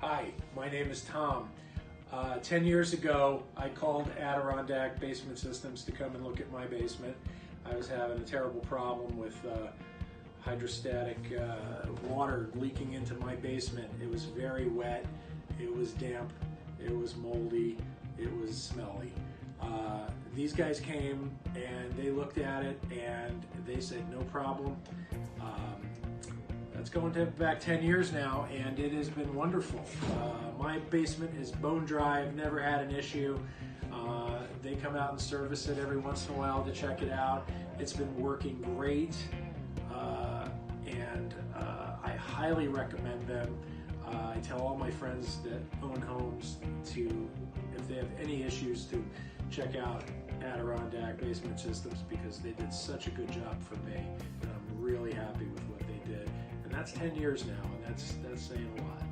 Hi, my name is Tom. 10 years ago, I called Adirondack Basement Systems to come and look at my basement. I was having a terrible problem with hydrostatic water leaking into my basement. It was very wet, it was damp, it was moldy, it was smelly. These guys came and they looked at it and they said no problem. That's going to back 10 years now, and it has been wonderful. My basement is bone dry. I've never had an issue. They come out and service it every once in a while to check it out. It's been working great, and I highly recommend them. I tell all my friends that own homes to, if they have any issues, to check out Adirondack Basement Systems because they did such a good job for me, and I'm really happy with what they did. And that's 10 years now, and that's saying a lot.